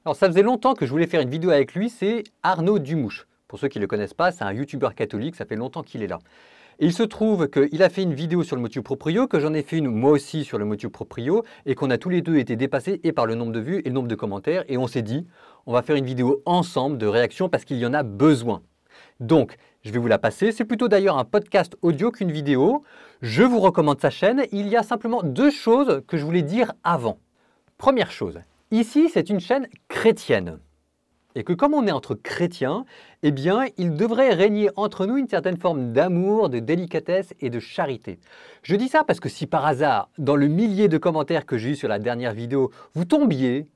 Alors ça faisait longtemps que je voulais faire une vidéo avec lui, c'est Arnaud Dumouche. Pour ceux qui ne le connaissent pas, c'est un youtubeur catholique, ça fait longtemps qu'il est là. Et il se trouve qu'il a fait une vidéo sur le motu proprio, que j'en ai fait une moi aussi sur le motu proprio, et qu'on a tous les deux été dépassés et par le nombre de vues et le nombre de commentaires, et on s'est dit, on va faire une vidéo ensemble de réaction parce qu'il y en a besoin. Donc, je vais vous la passer, c'est plutôt d'ailleurs un podcast audio qu'une vidéo. Je vous recommande sa chaîne, il y a simplement deux choses que je voulais dire avant. Première chose, ici c'est une chaîne chrétienne. Et que comme on est entre chrétiens, eh bien, il devrait régner entre nous une certaine forme d'amour, de délicatesse et de charité. Je dis ça parce que si par hasard, dans le millier de commentaires que j'ai eu sur la dernière vidéo, vous tombiez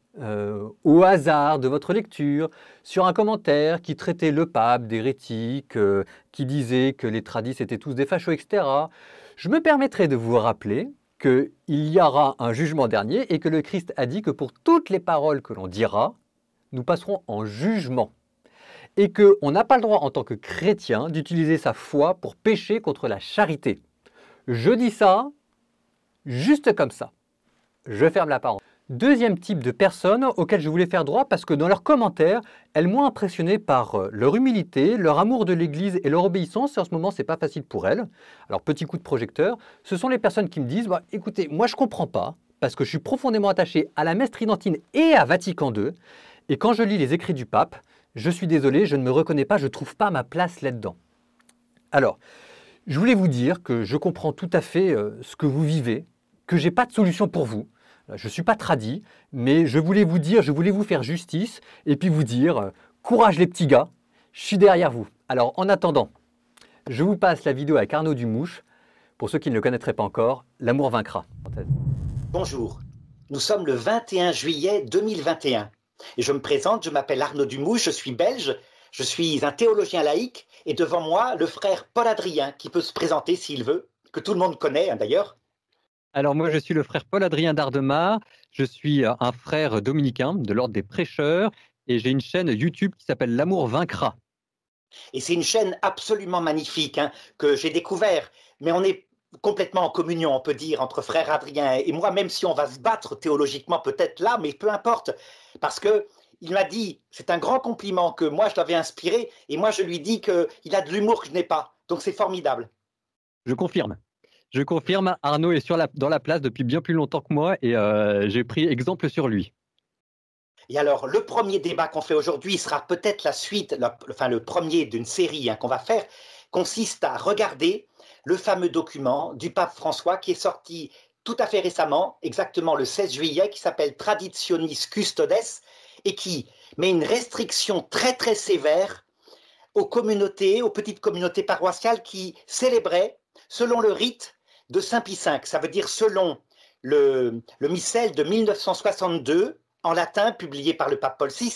au hasard de votre lecture sur un commentaire qui traitait le pape d'hérétique, qui disait que les tradis étaient tous des fachos, etc., je me permettrai de vous rappeler qu'il y aura un jugement dernier et que le Christ a dit que pour toutes les paroles que l'on dira, nous passerons en jugement. Et qu'on n'a pas le droit en tant que chrétien d'utiliser sa foi pour pécher contre la charité. Je dis ça juste comme ça. Je ferme la parenthèse. Deuxième type de personnes auxquelles je voulais faire droit parce que dans leurs commentaires, elles m'ont impressionné par leur humilité, leur amour de l'Église et leur obéissance. Et en ce moment, c'est pas facile pour elles. Alors, petit coup de projecteur, ce sont les personnes qui me disent écoutez, moi je ne comprends pas parce que je suis profondément attaché à la messe tridentine et à Vatican II. Et quand je lis les écrits du pape, je suis désolé, je ne me reconnais pas, je ne trouve pas ma place là-dedans. Alors, je voulais vous dire que je comprends tout à fait ce que vous vivez, que je n'ai pas de solution pour vous. Je ne suis pas tradi, mais je voulais vous dire, je voulais vous faire justice et puis vous dire, courage les petits gars, je suis derrière vous. Alors, en attendant, je vous passe la vidéo avec Arnaud Dumouche. Pour ceux qui ne le connaîtraient pas encore, l'amour vaincra. Bonjour, nous sommes le 21 juillet 2021. Et je me présente, je m'appelle Arnaud Dumouche, je suis belge, je suis un théologien laïque et devant moi le frère Paul Adrien qui peut se présenter s'il veut, que tout le monde connaît d'ailleurs. Alors moi je suis le frère Paul Adrien d'Ardemar, je suis un frère dominicain de l'ordre des prêcheurs et j'ai une chaîne YouTube qui s'appelle L'amour vaincra. Et c'est une chaîne absolument magnifique que j'ai découvert, mais on est complètement en communion, on peut dire, entre frère Adrien et moi, même si on va se battre théologiquement peut-être là, mais peu importe, parce que il m'a dit, c'est un grand compliment que moi je l'avais inspiré, et moi je lui dis qu'il a de l'humour que je n'ai pas, donc c'est formidable. Je confirme, Arnaud est dans la place depuis bien plus longtemps que moi et j'ai pris exemple sur lui. Et alors, le premier débat qu'on fait aujourd'hui sera peut-être la suite, le premier d'une série qu'on va faire, consiste à regarder le fameux document du pape François qui est sorti tout à fait récemment, exactement le 16 juillet, qui s'appelle Traditionis Custodes et qui met une restriction très très sévère aux communautés, aux petites communautés paroissiales qui célébraient selon le rite de Saint Pie V. Ça veut dire selon le missel de 1962 en latin publié par le pape Paul VI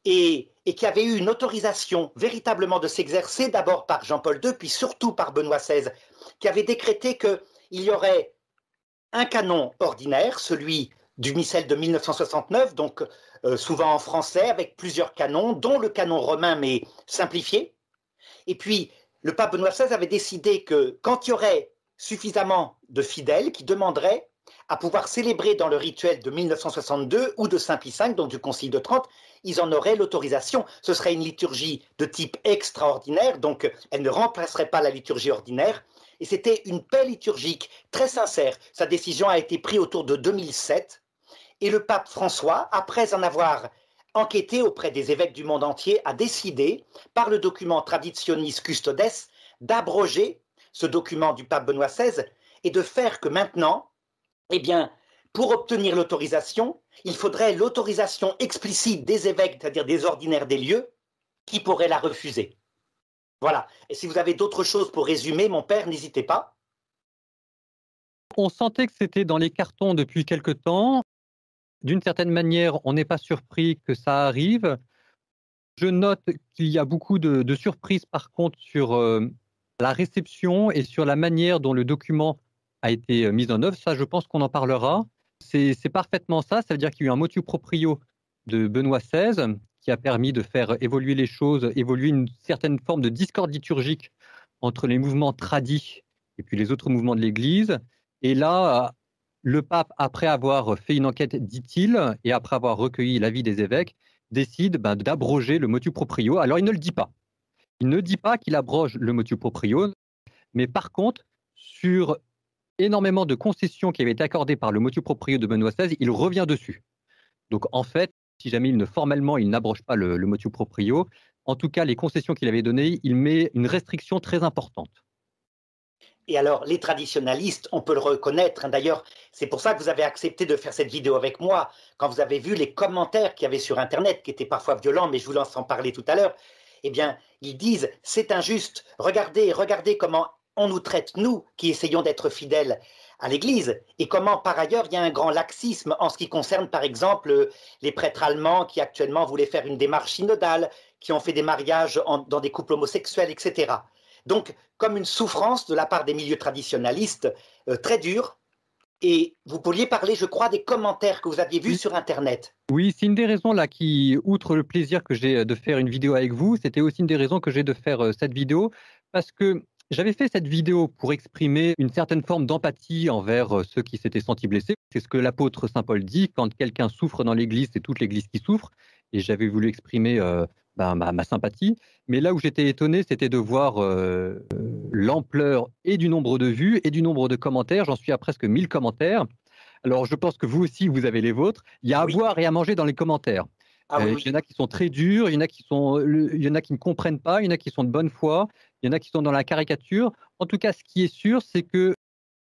et qui avait eu une autorisation véritablement de s'exercer d'abord par Jean-Paul II puis surtout par Benoît XVI qui avait décrété qu'il y aurait un canon ordinaire, celui du missel de 1969, donc souvent en français avec plusieurs canons, dont le canon romain mais simplifié. Et puis le pape Benoît XVI avait décidé que quand il y aurait suffisamment de fidèles qui demanderaient à pouvoir célébrer dans le rituel de 1962 ou de Saint Pie V, donc du Concile de Trente, ils en auraient l'autorisation. Ce serait une liturgie de type extraordinaire, donc elle ne remplacerait pas la liturgie ordinaire. Et c'était une paix liturgique très sincère. Sa décision a été prise autour de 2007. Et le pape François, après en avoir enquêté auprès des évêques du monde entier, a décidé, par le document Traditionis Custodes, d'abroger ce document du pape Benoît XVI et de faire que maintenant, eh bien, pour obtenir l'autorisation, il faudrait l'autorisation explicite des évêques, c'est-à-dire des ordinaires des lieux, qui pourraient la refuser. Voilà. Et si vous avez d'autres choses pour résumer, mon père, n'hésitez pas. On sentait que c'était dans les cartons depuis quelque temps. D'une certaine manière, on n'est pas surpris que ça arrive. Je note qu'il y a beaucoup de surprises par contre sur la réception et sur la manière dont le document a été mis en œuvre. Ça, je pense qu'on en parlera. C'est parfaitement ça. Ça veut dire qu'il y a eu un motu proprio de Benoît XVI qui a permis de faire évoluer les choses, évoluer une certaine forme de discorde liturgique entre les mouvements tradis et puis les autres mouvements de l'Église. Et là, le pape, après avoir fait une enquête, dit-il, et après avoir recueilli l'avis des évêques, décide d'abroger le motu proprio. Alors, il ne le dit pas. Il ne dit pas qu'il abroge le motu proprio, mais par contre, sur énormément de concessions qui avaient été accordées par le motu proprio de Benoît XVI, il revient dessus. Donc, en fait, si jamais formellement, il n'abroge pas le motu proprio, en tout cas, les concessions qu'il avait données, il met une restriction très importante. Et alors, les traditionalistes, on peut le reconnaître, hein. D'ailleurs, c'est pour ça que vous avez accepté de faire cette vidéo avec moi, quand vous avez vu les commentaires qu'il y avait sur Internet, qui étaient parfois violents, mais je vous laisse en parler tout à l'heure. Eh bien, ils disent, c'est injuste, regardez, regardez comment on nous traite, nous, qui essayons d'être fidèles à l'Église, et comment, par ailleurs, il y a un grand laxisme en ce qui concerne, par exemple, les prêtres allemands qui actuellement voulaient faire une démarche synodale, qui ont fait des mariages dans des couples homosexuels, etc. Donc, comme une souffrance de la part des milieux traditionalistes très dure. Et vous pourriez parler, je crois, des commentaires que vous aviez vus sur Internet. Oui, c'est une des raisons là qui, outre le plaisir que j'ai de faire une vidéo avec vous, c'était aussi une des raisons que j'ai de faire cette vidéo, parce que j'avais fait cette vidéo pour exprimer une certaine forme d'empathie envers ceux qui s'étaient sentis blessés. C'est ce que l'apôtre Saint Paul dit, quand quelqu'un souffre dans l'Église, c'est toute l'Église qui souffre, et j'avais voulu exprimer ma sympathie. Mais là où j'étais étonné, c'était de voir l'ampleur et du nombre de vues et du nombre de commentaires. J'en suis à presque 1000 commentaires. Alors, je pense que vous aussi, vous avez les vôtres. Il y a à boire et à manger dans les commentaires. Il y en a qui sont très durs, il y en a qui ne comprennent pas, il y en a qui sont de bonne foi, il y en a qui sont dans la caricature. En tout cas, ce qui est sûr, c'est que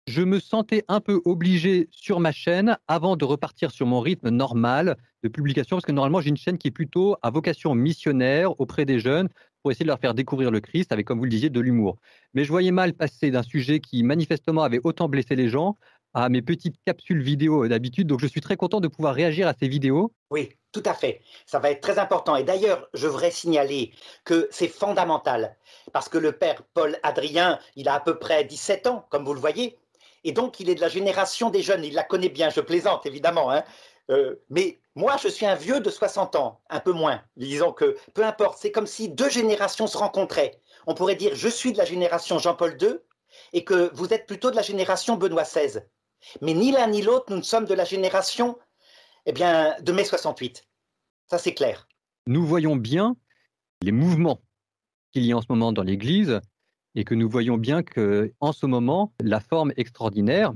je me sentais un peu obligé sur ma chaîne, avant de repartir sur mon rythme normal de publication, parce que normalement, j'ai une chaîne qui est plutôt à vocation missionnaire auprès des jeunes, pour essayer de leur faire découvrir le Christ avec, comme vous le disiez, de l'humour. Mais je voyais mal passer d'un sujet qui manifestement avait autant blessé les gens à mes petites capsules vidéo d'habitude. Donc, je suis très content de pouvoir réagir à ces vidéos. Oui, tout à fait. Ça va être très important. Et d'ailleurs, je voudrais signaler que c'est fondamental, parce que le père Paul Adrien, il a à peu près 17 ans, comme vous le voyez, et donc il est de la génération des jeunes. Il la connaît bien, je plaisante évidemment, hein. Mais moi, je suis un vieux de 60 ans, un peu moins. Disons que, peu importe, c'est comme si deux générations se rencontraient. On pourrait dire, je suis de la génération Jean-Paul II et que vous êtes plutôt de la génération Benoît XVI. Mais ni l'un ni l'autre, nous ne sommes de la génération de mai 68. Ça, c'est clair. Nous voyons bien les mouvements qu'il y a en ce moment dans l'Église et que nous voyons bien qu'en ce moment, la forme extraordinaire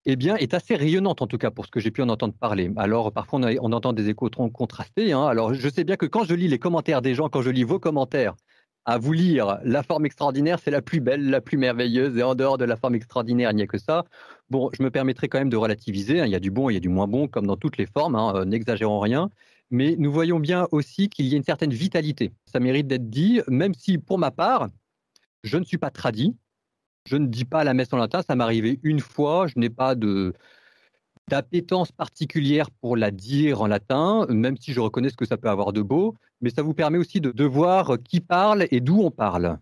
est assez rayonnante, en tout cas, pour ce que j'ai pu en entendre parler. Alors, parfois, on entend des échos contrastés, hein. Alors, je sais bien que quand je lis les commentaires des gens, quand je lis vos commentaires, à vous lire, la forme extraordinaire, c'est la plus belle, la plus merveilleuse, et en dehors de la forme extraordinaire, il n'y a que ça. Bon, je me permettrai quand même de relativiser, hein. Il y a du bon, il y a du moins bon, comme dans toutes les formes, hein, n'exagérons rien. Mais nous voyons bien aussi qu'il y a une certaine vitalité. Ça mérite d'être dit, même si, pour ma part, je ne suis pas tradit. Je ne dis pas la messe en latin, ça m'est arrivé une fois, je n'ai pas d'appétence particulière pour la dire en latin, même si je reconnais ce que ça peut avoir de beau, mais ça vous permet aussi de voir qui parle et d'où on parle.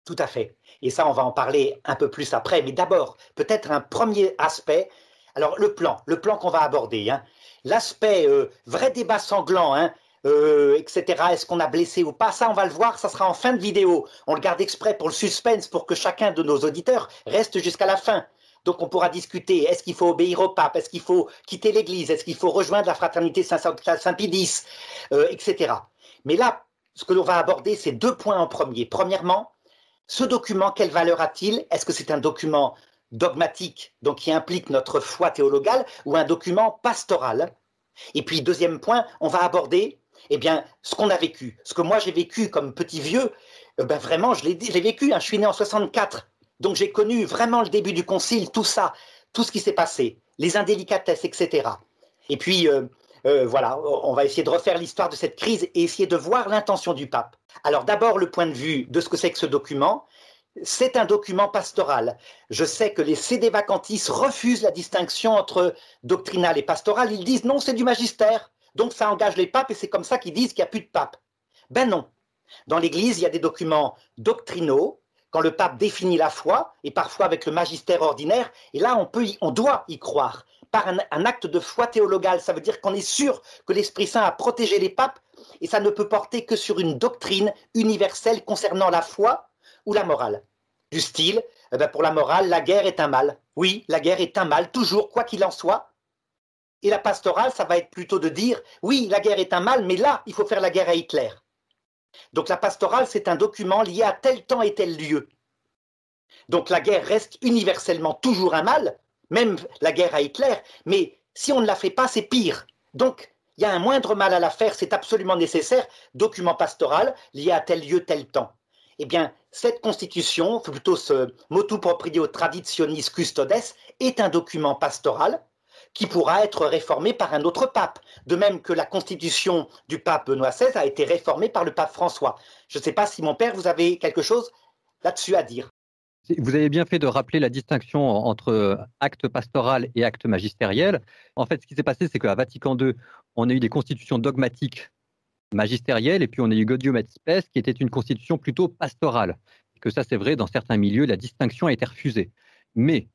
Tout à fait. Et ça, on va en parler un peu plus après. Mais d'abord, peut-être un premier aspect. Alors, le plan qu'on va aborder, hein. L'aspect vrai débat sanglant, hein, etc. Est-ce qu'on a blessé ou pas? Ça, on va le voir, ça sera en fin de vidéo. On le garde exprès pour le suspense, pour que chacun de nos auditeurs reste jusqu'à la fin. Donc, on pourra discuter, est-ce qu'il faut obéir au pape? Est-ce qu'il faut quitter l'Église? Est-ce qu'il faut rejoindre la fraternité Saint-Pie X, etc. Mais là, ce que l'on va aborder, c'est deux points en premier. Premièrement, ce document, quelle valeur a-t-il? Est-ce que c'est un document dogmatique, donc qui implique notre foi théologale, ou un document pastoral? Et puis, deuxième point, on va aborder ce qu'on a vécu. Ce que moi j'ai vécu comme petit vieux, vraiment, je l'ai vécu, hein. Je suis né en 64, donc j'ai connu vraiment le début du concile, tout ça, tout ce qui s'est passé, les indélicatesses, etc. Et puis, voilà, on va essayer de refaire l'histoire de cette crise et essayer de voir l'intention du pape. Alors d'abord, le point de vue de ce que c'est que ce document. C'est un document pastoral. Je sais que les sédévacantistes refusent la distinction entre doctrinal et pastoral. Ils disent non, c'est du magistère. Donc ça engage les papes et c'est comme ça qu'ils disent qu'il n'y a plus de pape. Ben non. Dans l'Église, il y a des documents doctrinaux, quand le pape définit la foi, et parfois avec le magistère ordinaire, et là on doit y croire, par un acte de foi théologale. Ça veut dire qu'on est sûr que l'Esprit Saint a protégé les papes, et ça ne peut porter que sur une doctrine universelle concernant la foi ou la morale. du style, eh ben, pour la morale, la guerre est un mal. Oui, la guerre est un mal, toujours, quoi qu'il en soit. Et la pastorale, ça va être plutôt de dire, oui, la guerre est un mal, mais là, il faut faire la guerre à Hitler. Donc la pastorale, c'est un document lié à tel temps et tel lieu. Donc la guerre reste universellement toujours un mal, même la guerre à Hitler, mais si on ne la fait pas, c'est pire. Donc il y a un moindre mal à la faire, c'est absolument nécessaire, document pastoral lié à tel lieu, tel temps. Eh bien, cette constitution, plutôt ce motu proprio traditionis custodes, est un document pastoral qui pourra être réformé par un autre pape, de même que la constitution du pape Benoît XVI a été réformée par le pape François. Je ne sais pas si mon père, vous avez quelque chose là-dessus à dire. Vous avez bien fait de rappeler la distinction entre acte pastoral et acte magistériel. En fait, ce qui s'est passé, c'est qu'à Vatican II, on a eu des constitutions dogmatiques magistérielles, et puis on a eu Gaudium et Spes, qui était une constitution plutôt pastorale. Et que ça, c'est vrai, dans certains milieux, la distinction a été refusée. Mais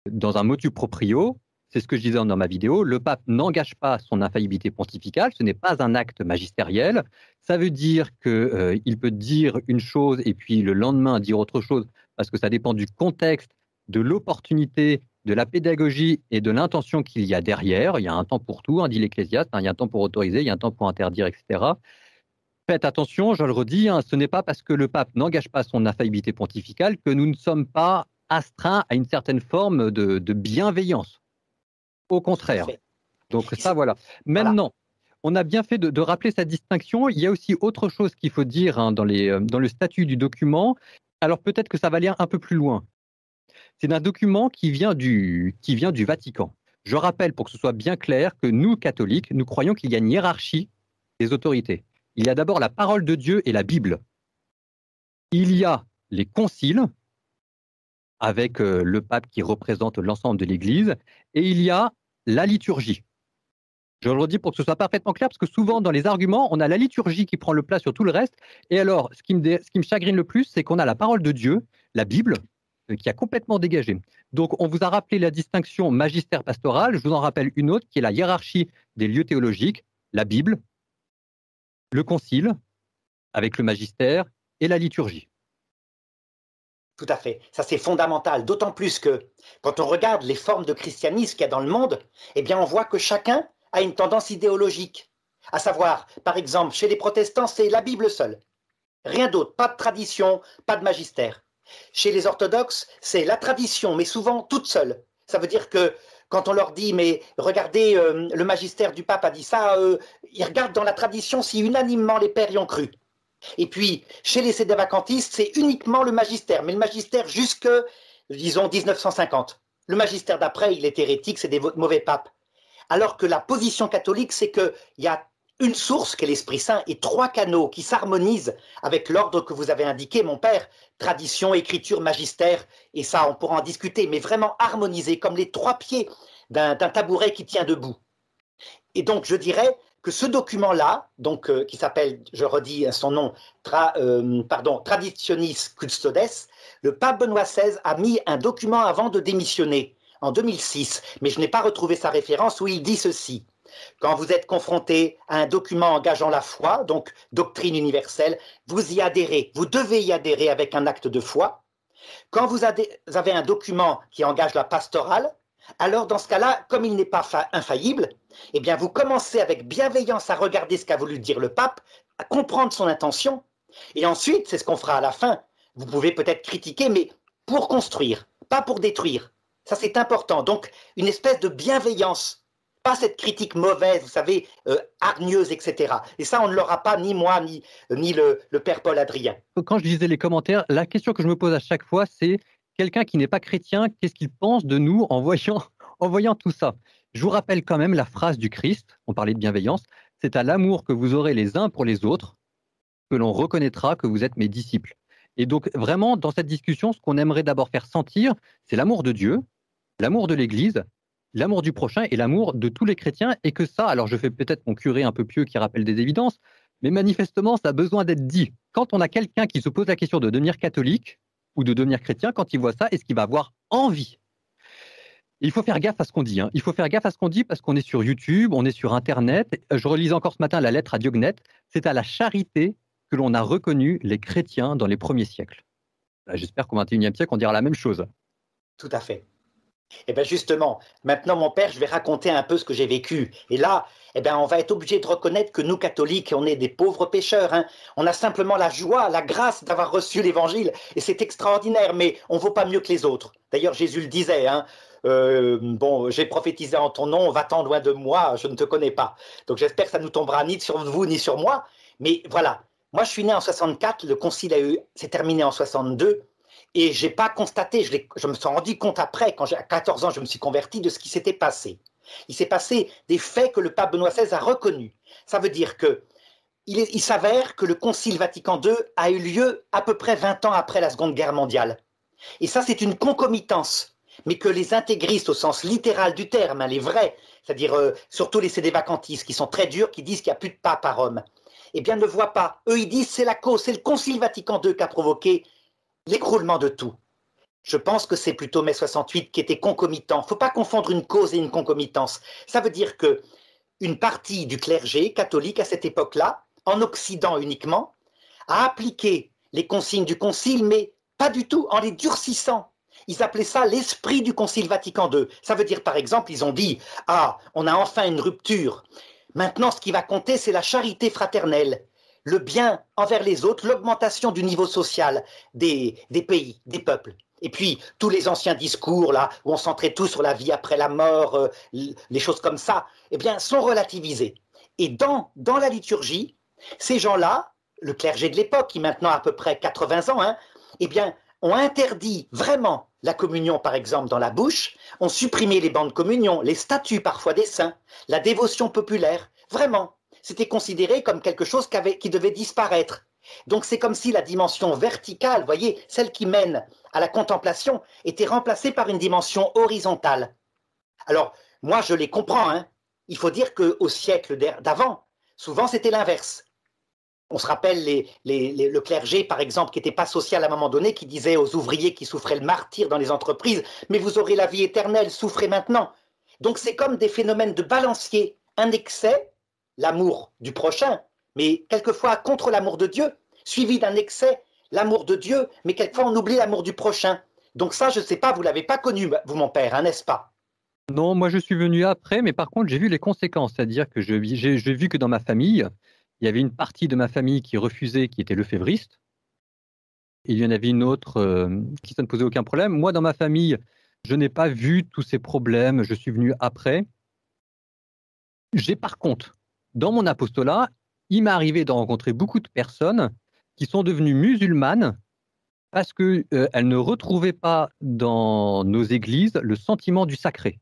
dans un motu proprio, c'est ce que je disais dans ma vidéo, le pape n'engage pas son infaillibilité pontificale, ce n'est pas un acte magistériel. Ça veut dire qu'il peut dire une chose et puis le lendemain dire autre chose, parce que ça dépend du contexte, de l'opportunité, de la pédagogie et de l'intention qu'il y a derrière. Il y a un temps pour tout, dit l'Ecclésiaste, il y a un temps pour autoriser, il y a un temps pour interdire, etc. Faites attention, je le redis, ce n'est pas parce que le pape n'engage pas son infaillibilité pontificale que nous ne sommes pas astreints à une certaine forme de bienveillance. Au contraire. Donc ça, voilà. Maintenant, on a bien fait de rappeler cette distinction. Il y a aussi autre chose qu'il faut dire dans le statut du document. Alors peut-être que ça va aller un peu plus loin. C'est un document qui vient du Vatican. Je rappelle, pour que ce soit bien clair, que nous, catholiques, nous croyons qu'il y a une hiérarchie des autorités. Il y a d'abord la parole de Dieu et la Bible. Il y a les conciles, avec le pape qui représente l'ensemble de l'Église, et il y a la liturgie. Je le redis pour que ce soit parfaitement clair, parce que souvent, dans les arguments, on a la liturgie qui prend le plat sur tout le reste, et alors, ce qui me chagrine le plus, c'est qu'on a la parole de Dieu, la Bible, qui a complètement dégagé. Donc, on vous a rappelé la distinction magistère-pastoral, je vous en rappelle une autre, qui est la hiérarchie des lieux théologiques, la Bible, le concile, avec le magistère, et la liturgie. Tout à fait, ça c'est fondamental, d'autant plus que quand on regarde les formes de christianisme qu'il y a dans le monde, eh bien on voit que chacun a une tendance idéologique, à savoir, par exemple, chez les protestants, c'est la Bible seule, rien d'autre, pas de tradition, pas de magistère. Chez les orthodoxes, c'est la tradition, mais souvent toute seule. Ça veut dire que quand on leur dit, mais regardez, le magistère du pape a dit ça, ils regardent dans la tradition si unanimement les pères y ont cru. Et puis, chez les sédévacantistes, c'est uniquement le magistère, mais le magistère jusque, disons, 1950. Le magistère d'après, il est hérétique, c'est des mauvais papes. Alors que la position catholique, c'est qu'il y a une source, qui est l'Esprit Saint, et 3 canaux qui s'harmonisent avec l'ordre que vous avez indiqué, mon père, tradition, écriture, magistère, et ça, on pourra en discuter, mais vraiment harmonisés, comme les 3 pieds d'un tabouret qui tient debout. Et donc, je dirais que ce document-là, donc qui s'appelle, je redis son nom, Traditionis Custodes, le pape Benoît XVI a mis un document avant de démissionner en 2006, mais je n'ai pas retrouvé sa référence où il dit ceci. Quand vous êtes confronté à un document engageant la foi, donc doctrine universelle, vous y adhérez, vous devez y adhérer avec un acte de foi. Quand vous avez un document qui engage la pastorale, alors dans ce cas-là, comme il n'est pas infaillible, eh bien vous commencez avec bienveillance à regarder ce qu'a voulu dire le pape, à comprendre son intention, et ensuite, c'est ce qu'on fera à la fin, vous pouvez peut-être critiquer, mais pour construire, pas pour détruire. Ça c'est important, donc une espèce de bienveillance, pas cette critique mauvaise, vous savez, hargneuse, etc. Et ça, on ne l'aura pas, ni moi, ni le père Paul Adrien. Quand je lisais les commentaires, la question que je me pose à chaque fois, c'est quelqu'un qui n'est pas chrétien, qu'est-ce qu'il pense de nous en voyant tout ça? Je vous rappelle quand même la phrase du Christ, on parlait de bienveillance, c'est à l'amour que vous aurez les uns pour les autres que l'on reconnaîtra que vous êtes mes disciples. Et donc vraiment, dans cette discussion, ce qu'on aimerait d'abord faire sentir, c'est l'amour de Dieu, l'amour de l'Église, l'amour du prochain et l'amour de tous les chrétiens, et que ça, alors je fais peut-être mon curé un peu pieux qui rappelle des évidences, mais manifestement, ça a besoin d'être dit. Quand on a quelqu'un qui se pose la question de devenir catholique ou de devenir chrétien, quand il voit ça, est-ce qu'il va avoir envie? Il faut faire gaffe à ce qu'on dit. Il faut faire gaffe à ce qu'on dit parce qu'on est sur YouTube, on est sur Internet. Je relisais encore ce matin la lettre à Diognet. C'est à la charité que l'on a reconnu les chrétiens dans les premiers siècles. J'espère qu'au XXIe siècle, on dira la même chose. Tout à fait. Eh bien justement, maintenant mon père, je vais raconter un peu ce que j'ai vécu. Et là, eh bien, on va être obligé de reconnaître que nous, catholiques, on est des pauvres pécheurs, hein. On a simplement la joie, la grâce d'avoir reçu l'Évangile. Et c'est extraordinaire, mais on ne vaut pas mieux que les autres. D'ailleurs, Jésus le disait, hein, bon, j'ai prophétisé en ton nom, va-t'en loin de moi, je ne te connais pas. Donc j'espère que ça ne nous tombera ni sur vous, ni sur moi. Mais voilà, moi je suis né en 64, le concile s'est terminé en 62. Et je n'ai pas constaté, je me suis rendu compte après, quand à 14 ans, je me suis converti, de ce qui s'était passé. Il s'est passé des faits que le pape Benoît XVI a reconnus. Ça veut dire qu'il s'avère que le Concile Vatican II a eu lieu à peu près 20 ans après la Seconde Guerre mondiale. Et ça, c'est une concomitance, mais que les intégristes, au sens littéral du terme, hein, les vrais, c'est-à-dire surtout les sédévacantistes, qui sont très durs, qui disent qu'il n'y a plus de pape à Rome, eh bien, ne le voient pas. Eux, ils disent c'est la cause, c'est le Concile Vatican II qui a provoqué l'écroulement de tout. Je pense que c'est plutôt mai 68 qui était concomitant. Il ne faut pas confondre une cause et une concomitance. Ça veut dire que une partie du clergé catholique à cette époque-là, en Occident uniquement, a appliqué les consignes du Concile, mais pas du tout en les durcissant. Ils appelaient ça l'esprit du Concile Vatican II. Ça veut dire, par exemple, ils ont dit « Ah, on a enfin une rupture. Maintenant, ce qui va compter, c'est la charité fraternelle. » Le bien envers les autres, l'augmentation du niveau social des pays, des peuples. Et puis, tous les anciens discours, là, où on centrait tout sur la vie après la mort, les choses comme ça, eh bien, sont relativisés. Et dans la liturgie, ces gens-là, le clergé de l'époque, qui maintenant a à peu près 80 ans, hein, eh bien, ont interdit vraiment la communion, par exemple, dans la bouche, ont supprimé les bancs de communion, les statues parfois des saints, la dévotion populaire, vraiment. C'était considéré comme quelque chose qui devait disparaître. Donc c'est comme si la dimension verticale, vous voyez, celle qui mène à la contemplation, était remplacée par une dimension horizontale. Alors, moi je les comprends, hein. Il faut dire qu'au siècle d'avant, souvent c'était l'inverse. On se rappelle le clergé, par exemple, qui n'était pas social à un moment donné, qui disait aux ouvriers qui souffraient le martyre dans les entreprises, mais vous aurez la vie éternelle, souffrez maintenant. Donc c'est comme des phénomènes de balancier, un excès, l'amour du prochain, mais quelquefois contre l'amour de Dieu, suivi d'un excès, l'amour de Dieu, mais quelquefois on oublie l'amour du prochain. Donc ça, je ne sais pas, vous ne l'avez pas connu, vous mon père, hein, n'est-ce pas? Non, moi je suis venu après, mais par contre j'ai vu les conséquences, c'est-à-dire que j'ai vu que dans ma famille, il y avait une partie de ma famille qui refusait, qui était lefévriste. Il y en avait une autre qui ça ne posait aucun problème. Moi, dans ma famille, je n'ai pas vu tous ces problèmes, je suis venu après. J'ai par contre, dans mon apostolat, il m'est arrivé de rencontrer beaucoup de personnes qui sont devenues musulmanes parce qu'elles ne retrouvaient pas dans nos églises le sentiment du sacré.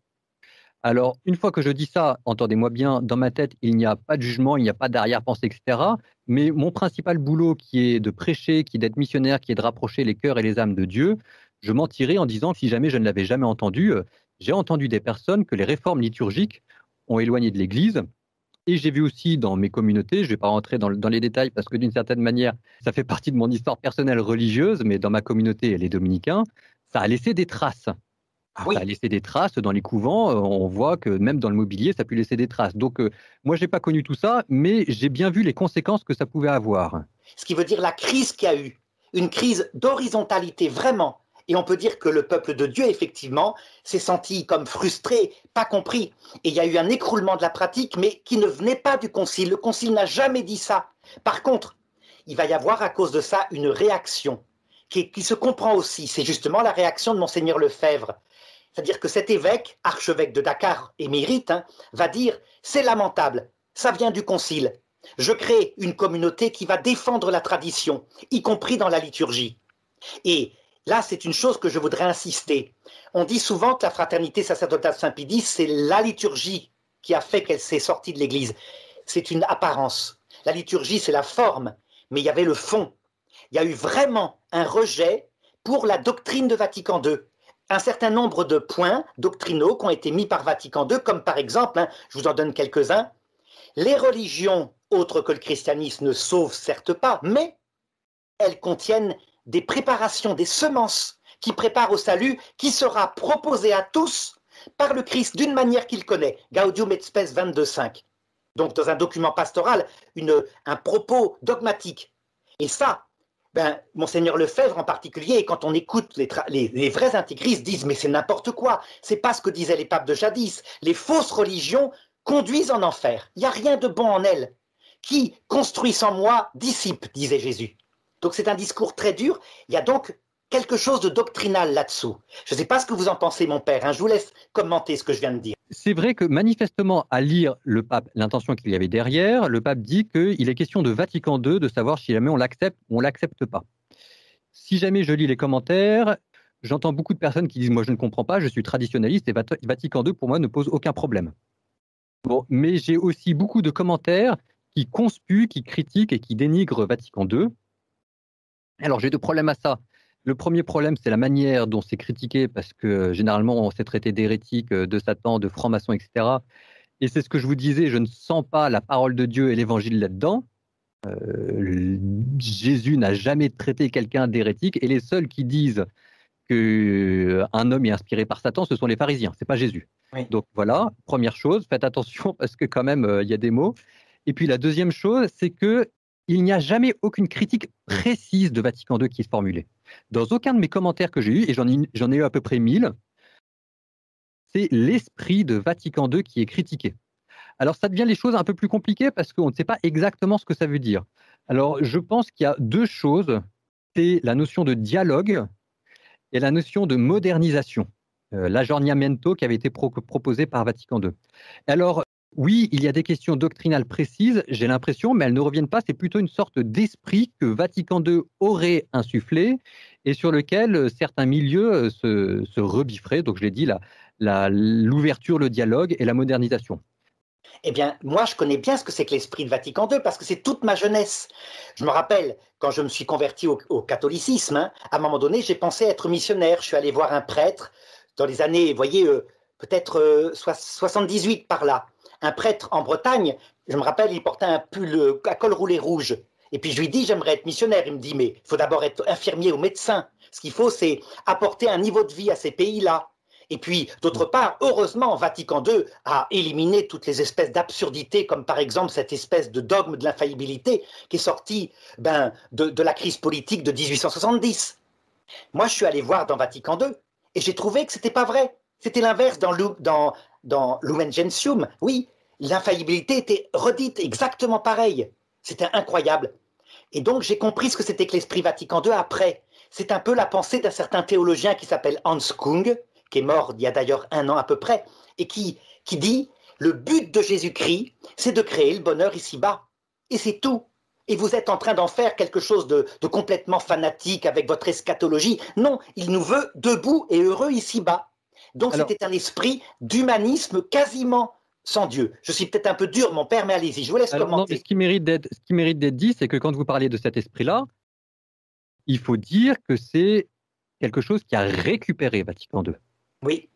Alors, une fois que je dis ça, entendez-moi bien, dans ma tête, il n'y a pas de jugement, il n'y a pas d'arrière-pensée, etc. Mais mon principal boulot, qui est de prêcher, qui est d'être missionnaire, qui est de rapprocher les cœurs et les âmes de Dieu, je mentirais en disant que si jamais je ne l'avais jamais entendu, j'ai entendu des personnes que les réformes liturgiques ont éloignées de l'Église. Et j'ai vu aussi dans mes communautés, je ne vais pas rentrer dans les détails parce que d'une certaine manière, ça fait partie de mon histoire personnelle religieuse, mais dans ma communauté, les dominicains, ça a laissé des traces. Ah Ça a oui, laissé des traces dans les couvents, on voit que même dans le mobilier, ça a pu laisser des traces. Donc, moi, je n'ai pas connu tout ça, mais j'ai bien vu les conséquences que ça pouvait avoir. ce qui veut dire la crise qu'il y a eu, une crise d'horizontalité vraiment. Et on peut dire que le peuple de Dieu, effectivement, s'est senti comme frustré, pas compris. Et il y a eu un écroulement de la pratique, mais qui ne venait pas du Concile. Le Concile n'a jamais dit ça. Par contre, il va y avoir à cause de ça une réaction qui se comprend aussi. C'est justement la réaction de Monseigneur Lefebvre. C'est-à-dire que cet évêque, archevêque de Dakar, émérite, hein, va dire « c'est lamentable, ça vient du Concile. Je crée une communauté qui va défendre la tradition, y compris dans la liturgie. » Et là, c'est une chose que je voudrais insister. On dit souvent que la fraternité sacerdotale Saint-Pédis, c'est la liturgie qui a fait qu'elle s'est sortie de l'Église. C'est une apparence. La liturgie, c'est la forme, mais il y avait le fond. Il y a eu vraiment un rejet pour la doctrine de Vatican II. Un certain nombre de points doctrinaux qui ont été mis par Vatican II, comme par exemple, hein, je vous en donne quelques-uns, les religions autres que le christianisme ne sauvent certes pas, mais elles contiennent des préparations, des semences qui préparent au salut, qui sera proposé à tous par le Christ d'une manière qu'il connaît. Gaudium et Spes 22.5. Donc dans un document pastoral, un propos dogmatique. Et ça, Ben, Monseigneur Lefebvre en particulier, et quand on écoute les vrais intégristes disent mais c'est n'importe quoi, c'est pas ce que disaient les papes de jadis. Les fausses religions conduisent en enfer. Il n'y a rien de bon en elles. Qui construit sans moi dissipe, disait Jésus. Donc c'est un discours très dur. Il y a donc quelque chose de doctrinal là-dessous. Je ne sais pas ce que vous en pensez, mon père. Je vous laisse commenter ce que je viens de dire. C'est vrai que manifestement, à lire le pape, l'intention qu'il y avait derrière, le pape dit qu'il est question de Vatican II, de savoir si jamais on l'accepte ou on ne l'accepte pas. Si jamais je lis les commentaires, j'entends beaucoup de personnes qui disent « moi je ne comprends pas, je suis traditionnaliste et Vatican II pour moi ne pose aucun problème ». Bon, mais j'ai aussi beaucoup de commentaires qui conspuent, qui critiquent et qui dénigrent Vatican II. Alors j'ai deux problèmes à ça. Le premier problème, c'est la manière dont c'est critiqué, parce que généralement, on s'est traité d'hérétique, de Satan, de franc-maçon, etc. Et c'est ce que je vous disais, je ne sens pas la parole de Dieu et l'évangile là-dedans. Jésus n'a jamais traité quelqu'un d'hérétique, et les seuls qui disent qu'un homme est inspiré par Satan, ce sont les pharisiens, ce n'est pas Jésus. Oui. Donc voilà, première chose, faites attention, parce que quand même, il y a des mots. Et puis la deuxième chose, c'est que il n'y a jamais aucune critique précise de Vatican II qui est formulée. Dans aucun de mes commentaires que j'ai eus, et j'en ai eu à peu près 1000, c'est l'esprit de Vatican II qui est critiqué. Alors ça devient les choses un peu plus compliquées parce qu'on ne sait pas exactement ce que ça veut dire. Alors je pense qu'il y a deux choses, c'est la notion de dialogue et la notion de modernisation, l'aggiornamento qui avait été proposé par Vatican II. Alors, oui, il y a des questions doctrinales précises, j'ai l'impression, mais elles ne reviennent pas. C'est plutôt une sorte d'esprit que Vatican II aurait insufflé et sur lequel certains milieux se rebifferaient. Donc, je l'ai dit, l'ouverture, le dialogue et la modernisation. Eh bien, moi, je connais bien ce que c'est que l'esprit de Vatican II parce que c'est toute ma jeunesse. Je me rappelle, quand je me suis converti au catholicisme, à un moment donné, j'ai pensé être missionnaire. Je suis allé voir un prêtre dans les années, vous voyez, peut-être 78 par là. Un prêtre en Bretagne, je me rappelle, il portait un pull à col roulé rouge. Et puis je lui dis, j'aimerais être missionnaire. Il me dit, mais il faut d'abord être infirmier ou médecin. Ce qu'il faut, c'est apporter un niveau de vie à ces pays-là. Et puis, d'autre part, heureusement, Vatican II a éliminé toutes les espèces d'absurdités, comme par exemple cette espèce de dogme de l'infaillibilité qui est sorti de la crise politique de 1870. Moi, je suis allé voir dans Vatican II et j'ai trouvé que ce n'était pas vrai. C'était l'inverse dans Lumen Gentium. Oui, l'infaillibilité était redite exactement pareil. C'était incroyable. Et donc, j'ai compris ce que c'était que l'esprit Vatican II après. C'est un peu la pensée d'un certain théologien qui s'appelle Hans Kung, qui est mort il y a d'ailleurs 1 an à peu près, et qui dit « Le but de Jésus-Christ, c'est de créer le bonheur ici-bas. Et c'est tout. Et vous êtes en train d'en faire quelque chose de complètement fanatique avec votre eschatologie. Non, il nous veut debout et heureux ici-bas. » Donc c'était un esprit d'humanisme quasiment sans Dieu. Je suis peut-être un peu dur, mon père, mais allez-y, je vous laisse commenter. Non, mais ce qui mérite d'être dit, c'est que quand vous parlez de cet esprit-là, il faut dire que c'est quelque chose qui a récupéré Vatican II. Oui.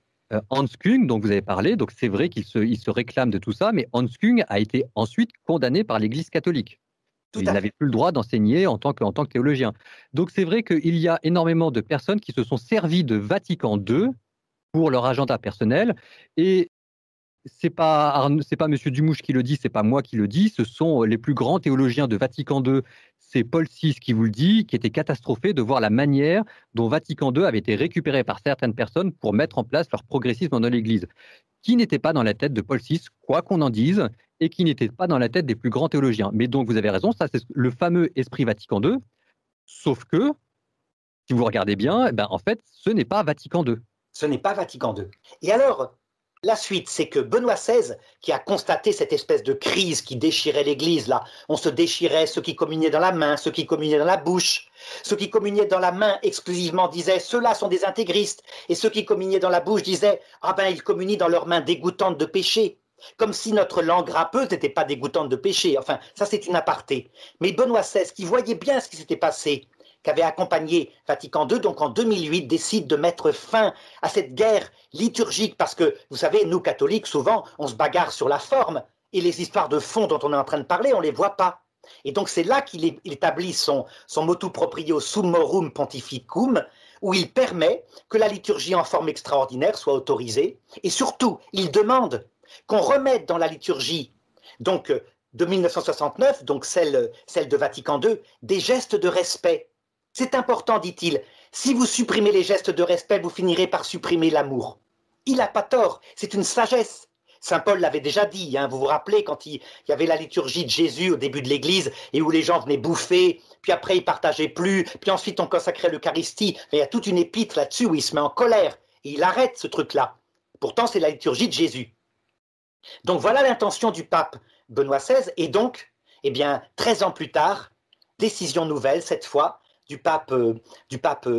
Hans Küng, dont vous avez parlé, donc c'est vrai qu'il se réclame de tout ça, mais Hans Küng a été ensuite condamné par l'Église catholique. Il n'avait plus le droit d'enseigner en tant que théologien. Donc c'est vrai qu'il y a énormément de personnes qui se sont servies de Vatican II pour leur agenda personnel. Et c'est pas Monsieur Dumouche qui le dit, c'est pas moi qui le dis, ce sont les plus grands théologiens de Vatican II. C'est Paul VI qui vous le dit, qui était catastrophé de voir la manière dont Vatican II avait été récupéré par certaines personnes pour mettre en place leur progressisme dans l'Église, qui n'était pas dans la tête de Paul VI, quoi qu'on en dise, et qui n'était pas dans la tête des plus grands théologiens. Mais donc, vous avez raison, ça c'est le fameux esprit Vatican II, sauf que, si vous regardez bien, en fait, ce n'est pas Vatican II. Ce n'est pas Vatican II. Et alors, la suite, c'est que Benoît XVI, qui a constaté cette espèce de crise qui déchirait l'Église, là, on se déchirait, ceux qui communiaient dans la main, ceux qui communiaient dans la bouche, ceux qui communiaient dans la main exclusivement disaient « ceux-là sont des intégristes », et ceux qui communiaient dans la bouche disaient « ah ben, ils communient dans leurs mains dégoûtantes de péché ». Comme si notre langue râpeuse n'était pas dégoûtante de péché. Enfin, ça c'est une aparté. Mais Benoît XVI, qui voyait bien ce qui s'était passé, qui avait accompagné Vatican II, donc en 2008, décide de mettre fin à cette guerre liturgique, parce que, vous savez, nous catholiques, souvent, on se bagarre sur la forme, et les histoires de fond dont on est en train de parler, on ne les voit pas. Et donc c'est là qu'il établit son motu proprio Summorum Pontificum, où il permet que la liturgie en forme extraordinaire soit autorisée, et surtout, il demande qu'on remette dans la liturgie, donc de 1969, donc celle de Vatican II, des gestes de respect. C'est important, dit-il. Si vous supprimez les gestes de respect, vous finirez par supprimer l'amour. Il n'a pas tort, c'est une sagesse. Saint Paul l'avait déjà dit, hein, vous vous rappelez quand il y avait la liturgie de Jésus au début de l'Église et où les gens venaient bouffer, puis après ils partageaient plus, puis ensuite on consacrait l'Eucharistie. Il y a toute une épître là-dessus où il se met en colère et il arrête ce truc-là. Pourtant c'est la liturgie de Jésus. Donc voilà l'intention du pape Benoît XVI et donc, 13 ans plus tard, décision nouvelle cette fois du pape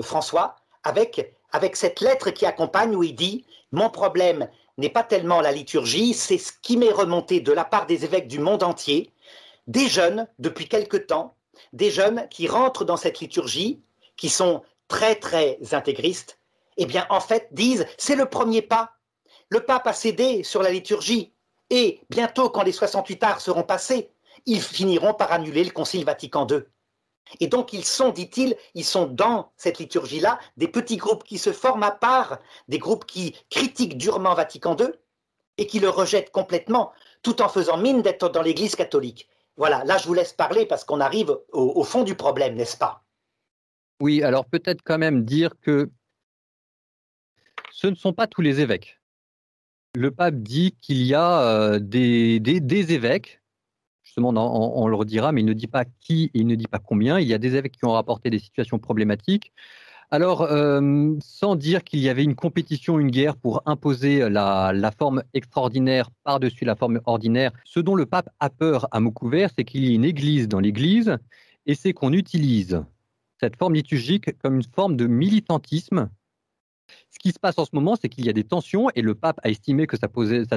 François avec cette lettre qui accompagne où il dit « Mon problème n'est pas tellement la liturgie, c'est ce qui m'est remonté de la part des évêques du monde entier, des jeunes, depuis quelque temps, des jeunes qui rentrent dans cette liturgie, qui sont très très intégristes, en fait disent c'est le premier pas. Le pape a cédé sur la liturgie et bientôt quand les 68 arts seront passés, ils finiront par annuler le Concile Vatican II. Et donc ils sont, dit-il, ils sont dans cette liturgie-là, des petits groupes qui se forment à part, des groupes qui critiquent durement Vatican II et qui le rejettent complètement, tout en faisant mine d'être dans l'Église catholique. Voilà, là je vous laisse parler parce qu'on arrive au fond du problème, n'est-ce pas? Oui, alors peut-être quand même dire que ce ne sont pas tous les évêques. Le pape dit qu'il y a des évêques. Justement, on le redira, mais il ne dit pas qui et il ne dit pas combien. Il y a des évêques qui ont rapporté des situations problématiques. Alors, sans dire qu'il y avait une compétition, une guerre pour imposer la forme extraordinaire par-dessus la forme ordinaire, ce dont le pape a peur à mots couverts, c'est qu'il y ait une église dans l'église et c'est qu'on utilise cette forme liturgique comme une forme de militantisme. Ce qui se passe en ce moment, c'est qu'il y a des tensions et le pape a estimé que ça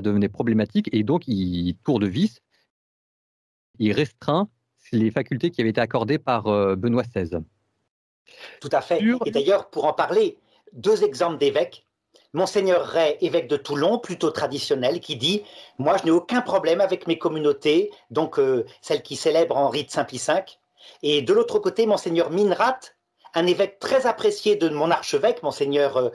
devenait problématique et donc il tourne vis. Il restreint les facultés qui avaient été accordées par Benoît XVI. Tout à fait. Et d'ailleurs, pour en parler, 2 exemples d'évêques. Monseigneur Ray, évêque de Toulon, plutôt traditionnel, qui dit « Moi, je n'ai aucun problème avec mes communautés, donc celles qui célèbrent en rite Saint Pie V. » Et de l'autre côté, Monseigneur Minrat, un évêque très apprécié de mon archevêque, Monseigneur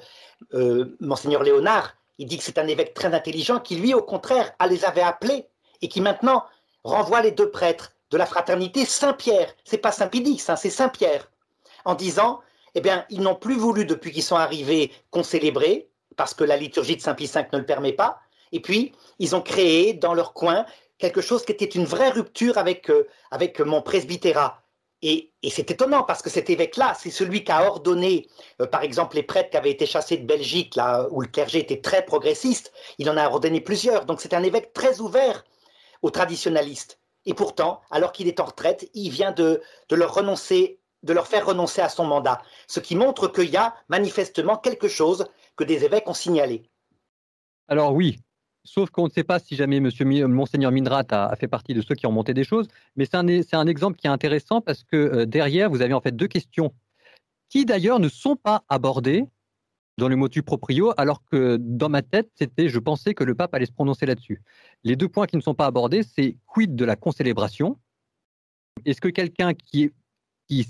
Léonard, il dit que c'est un évêque très intelligent qui, lui, au contraire, les avait appelés et qui maintenant renvoie les 2 prêtres de la fraternité Saint-Pierre. C'est pas Saint-Pidix, c'est Saint-Pierre. En disant, ils n'ont plus voulu, depuis qu'ils sont arrivés, qu'on célébrait, parce que la liturgie de Saint Pie V ne le permet pas. Et puis, ils ont créé dans leur coin quelque chose qui était une vraie rupture avec mon presbytérat. Et c'est étonnant, parce que cet évêque-là, c'est celui qui a ordonné, par exemple, les prêtres qui avaient été chassés de Belgique, là où le clergé était très progressiste, il en a ordonné plusieurs. Donc c'est un évêque très ouvert aux traditionalistes. Et pourtant, alors qu'il est en retraite, il vient de leur faire renoncer à son mandat. Ce qui montre qu'il y a manifestement quelque chose que des évêques ont signalé. Alors oui, sauf qu'on ne sait pas si jamais Monseigneur Minrat a fait partie de ceux qui ont monté des choses, mais c'est un exemple qui est intéressant parce que derrière, vous avez en fait 2 questions qui d'ailleurs ne sont pas abordées dans le motu proprio, alors que dans ma tête, je pensais que le pape allait se prononcer là-dessus. Les 2 points qui ne sont pas abordés, c'est quid de la concélébration? Est-ce que quelqu'un qui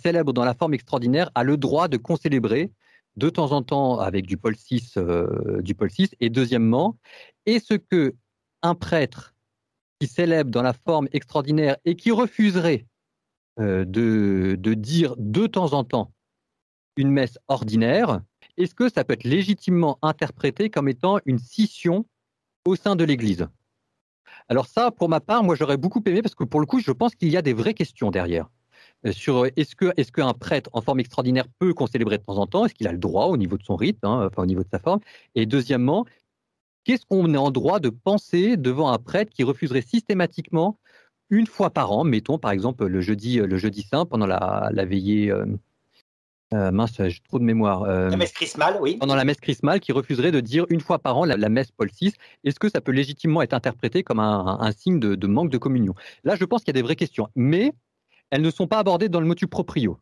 célèbre dans la forme extraordinaire a le droit de concélébrer de temps en temps avec du Paul VI, et deuxièmement, est-ce que un prêtre qui célèbre dans la forme extraordinaire et qui refuserait de dire de temps en temps une messe ordinaire, est-ce que ça peut être légitimement interprété comme étant une scission au sein de l'Église? Alors ça, pour ma part, moi j'aurais beaucoup aimé parce que pour le coup, je pense qu'il y a des vraies questions derrière. Sur est-ce qu'un prêtre en forme extraordinaire peut concélébrer de temps en temps? Est-ce qu'il a le droit au niveau de son rite, au niveau de sa forme? Et deuxièmement, qu'est-ce qu'on est en droit de penser devant un prêtre qui refuserait systématiquement une fois par an, mettons par exemple le jeudi saint pendant la veillée, mince, j'ai trop de mémoire. La messe chrismale, oui. Pendant la messe chrismale, qui refuserait de dire une fois par an la messe Paul VI, est-ce que ça peut légitimement être interprété comme un signe de manque de communion? Là, je pense qu'il y a des vraies questions, mais elles ne sont pas abordées dans le motu proprio.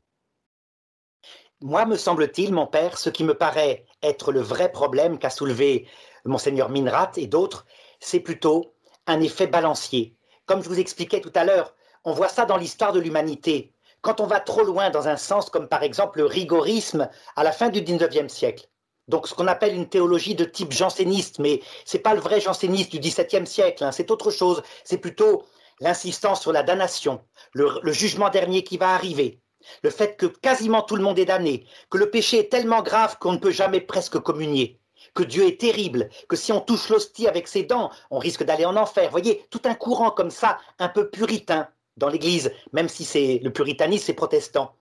Moi, me semble-t-il, mon père, ce qui me paraît être le vrai problème qu'a soulevé Monseigneur Minrat et d'autres, c'est plutôt un effet balancier. Comme je vous expliquais tout à l'heure, on voit ça dans l'histoire de l'humanité. Quand on va trop loin dans un sens, comme par exemple le rigorisme à la fin du XIXe siècle, donc ce qu'on appelle une théologie de type janséniste, mais ce n'est pas le vrai janséniste du XVIIe siècle, c'est autre chose, c'est plutôt l'insistance sur la damnation, le jugement dernier qui va arriver, Le fait que quasiment tout le monde est damné, que le péché est tellement grave qu'on ne peut jamais presque communier, que Dieu est terrible, que si on touche l'hostie avec ses dents, on risque d'aller en enfer. Vous voyez, tout un courant comme ça, un peu puritain dans l'Église, même si c'est le puritanisme, c'est protestant.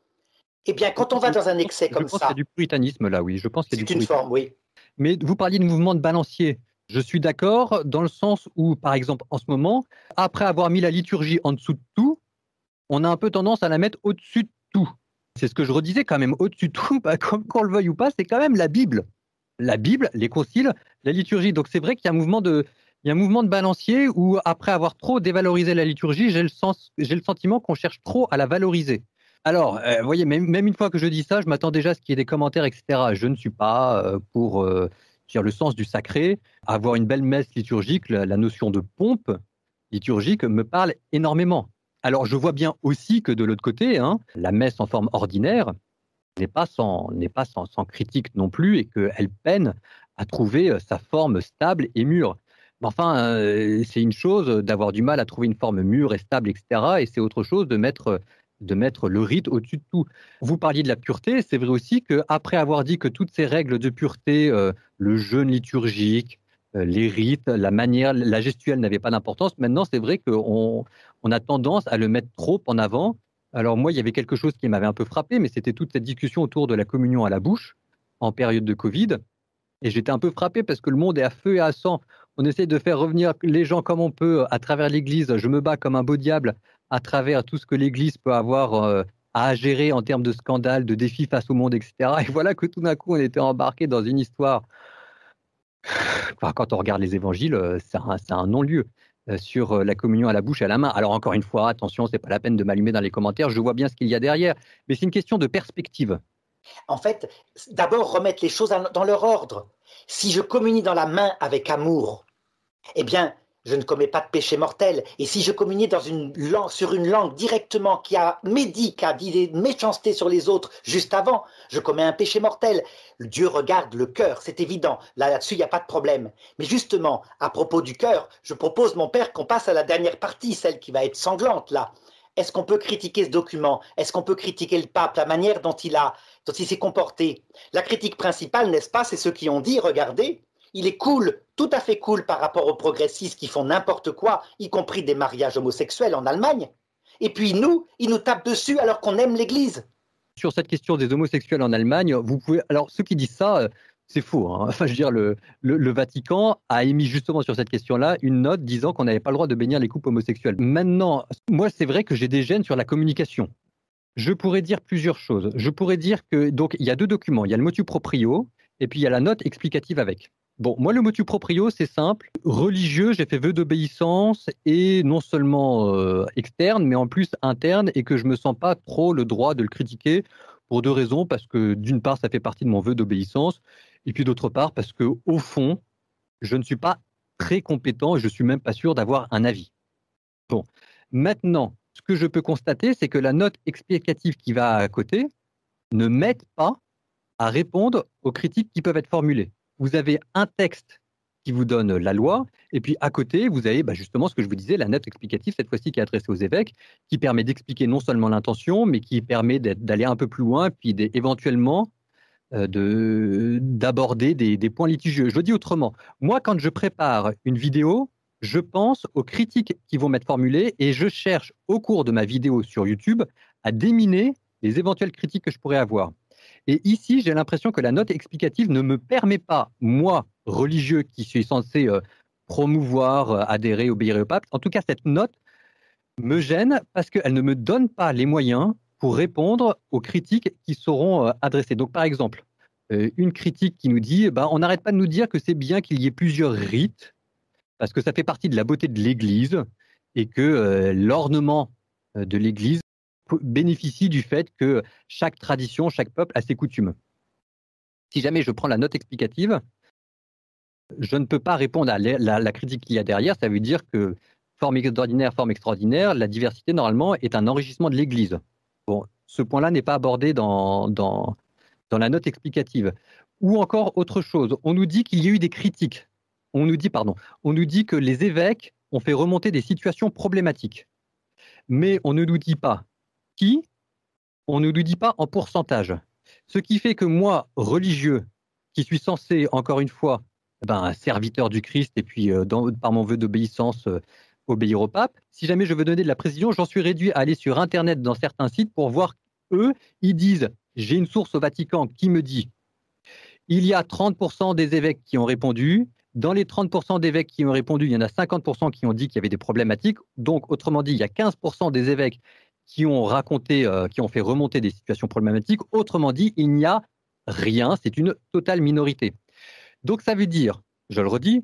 Eh bien, quand on va dans un excès Je comme pense qu'il y a ça, du puritanisme là, oui. Je pense qu'il y a du c'est une puritanisme. forme, oui. Mais vous parliez de mouvement de balancier. Je suis d'accord dans le sens où, par exemple, en ce moment, après avoir mis la liturgie en dessous de tout, on a un peu tendance à la mettre au-dessus de tout. C'est ce que je redisais quand même, au-dessus de tout, bah, qu'on le veuille ou pas, c'est quand même la Bible. La Bible, les conciles, la liturgie. Donc c'est vrai qu'il y a un mouvement de balancier où, après avoir trop dévalorisé la liturgie, j'ai le sentiment qu'on cherche trop à la valoriser. Alors, vous voyez, même une fois que je dis ça, je m'attends déjà à ce qu'il y ait des commentaires, etc. Je ne suis pas pour dire le sens du sacré. Avoir une belle messe liturgique, la notion de pompe liturgique me parle énormément. Alors, je vois bien aussi que de l'autre côté, hein, la messe en forme ordinaire n'est pas sans critique non plus et qu'elle peine à trouver sa forme stable et mûre. Mais enfin, c'est une chose d'avoir du mal à trouver une forme mûre et stable, etc. Et c'est autre chose de mettre le rite au-dessus de tout. Vous parliez de la pureté, c'est vrai aussi qu'après avoir dit que toutes ces règles de pureté, le jeûne liturgique, les rites, la manière, la gestuelle n'avaient pas d'importance, maintenant c'est vrai qu'on a tendance à le mettre trop en avant. Alors moi, il y avait quelque chose qui m'avait un peu frappé, mais c'était toute cette discussion autour de la communion à la bouche en période de Covid. Et j'étais un peu frappé parce que le monde est à feu et à sang. On essaie de faire revenir les gens comme on peut à travers l'Église. Je me bats comme un beau diable à travers tout ce que l'Église peut avoir à gérer en termes de scandales, de défis face au monde, etc. Et voilà que tout d'un coup, on était embarqué dans une histoire. Enfin, quand on regarde les évangiles, c'est un non-lieu sur la communion à la bouche et à la main. Alors encore une fois, attention, c'est pas la peine de m'allumer dans les commentaires, je vois bien ce qu'il y a derrière, mais c'est une question de perspective. En fait, d'abord remettre les choses dans leur ordre. Si je communie dans la main avec amour, eh bien, je ne commets pas de péché mortel. Et si je communie sur une langue directement qui a médit, qui a dit des méchancetés sur les autres juste avant, je commets un péché mortel. Dieu regarde le cœur, c'est évident. Là-dessus, il n'y a pas de problème. Mais justement, à propos du cœur, je propose, mon père, qu'on passe à la dernière partie, celle qui va être sanglante, là. Est-ce qu'on peut critiquer ce document? Est-ce qu'on peut critiquer le pape, la manière dont il s'est comporté? La critique principale, n'est-ce pas, c'est ceux qui ont dit, regardez, il est cool, tout à fait cool par rapport aux progressistes qui font n'importe quoi, y compris des mariages homosexuels en Allemagne. Et puis nous, ils nous tapent dessus alors qu'on aime l'Église. Sur cette question des homosexuels en Allemagne, vous pouvez. Alors, ceux qui disent ça, c'est faux, hein. Enfin, je veux dire, le Vatican a émis justement sur cette question-là une note disant qu'on n'avait pas le droit de bénir les couples homosexuels. Maintenant, moi, c'est vrai que j'ai des gênes sur la communication. Je pourrais dire plusieurs choses. Je pourrais dire que, donc, il y a deux documents. Il y a le motu proprio et puis il y a la note explicative avec. Bon, moi, le motu proprio, c'est simple. Religieux, j'ai fait vœu d'obéissance et non seulement externe, mais en plus interne et que je me sens pas trop le droit de le critiquer pour deux raisons. Parce que d'une part, ça fait partie de mon vœu d'obéissance et puis d'autre part, parce que au fond, je ne suis pas très compétent et je suis même pas sûr d'avoir un avis. Bon, maintenant, ce que je peux constater, c'est que la note explicative qui va à côté ne m'aide pas à répondre aux critiques qui peuvent être formulées. Vous avez un texte qui vous donne la loi, et puis à côté, vous avez justement ce que je vous disais, la note explicative, cette fois-ci qui est adressée aux évêques, qui permet d'expliquer non seulement l'intention, mais qui permet d'aller un peu plus loin, puis éventuellement d'aborder des points litigieux. Je le dis autrement. Moi, quand je prépare une vidéo, je pense aux critiques qui vont m'être formulées et je cherche au cours de ma vidéo sur YouTube à déminer les éventuelles critiques que je pourrais avoir. Et ici, j'ai l'impression que la note explicative ne me permet pas, moi, religieux, qui suis censé promouvoir, adhérer, obéir au pape, en tout cas, cette note me gêne parce qu'elle ne me donne pas les moyens pour répondre aux critiques qui seront adressées. Donc, par exemple, une critique qui nous dit on n'arrête pas de nous dire que c'est bien qu'il y ait plusieurs rites parce que ça fait partie de la beauté de l'Église et que l'ornement de l'Église bénéficie du fait que chaque tradition, chaque peuple a ses coutumes. Si jamais je prends la note explicative, je ne peux pas répondre à la critique qu'il y a derrière. Ça veut dire que forme extraordinaire, la diversité, normalement, est un enrichissement de l'Église. Bon, ce point-là n'est pas abordé dans la note explicative. Ou encore autre chose, on nous dit qu'il y a eu des critiques. On nous dit que les évêques ont fait remonter des situations problématiques. Mais on ne nous dit pas qui, on ne nous dit pas en pourcentage. Ce qui fait que moi, religieux, qui suis censé, encore une fois, serviteur du Christ et puis par mon vœu d'obéissance, obéir au pape, si jamais je veux donner de la précision, j'en suis réduit à aller sur Internet dans certains sites pour voir, eux, ils disent, j'ai une source au Vatican qui me dit, il y a 30% des évêques qui ont répondu. Dans les 30% d'évêques qui ont répondu, il y en a 50% qui ont dit qu'il y avait des problématiques. Donc, autrement dit, il y a 15% des évêques qui ont raconté, qui ont fait remonter des situations problématiques. Autrement dit, il n'y a rien, c'est une totale minorité. Donc, ça veut dire, je le redis,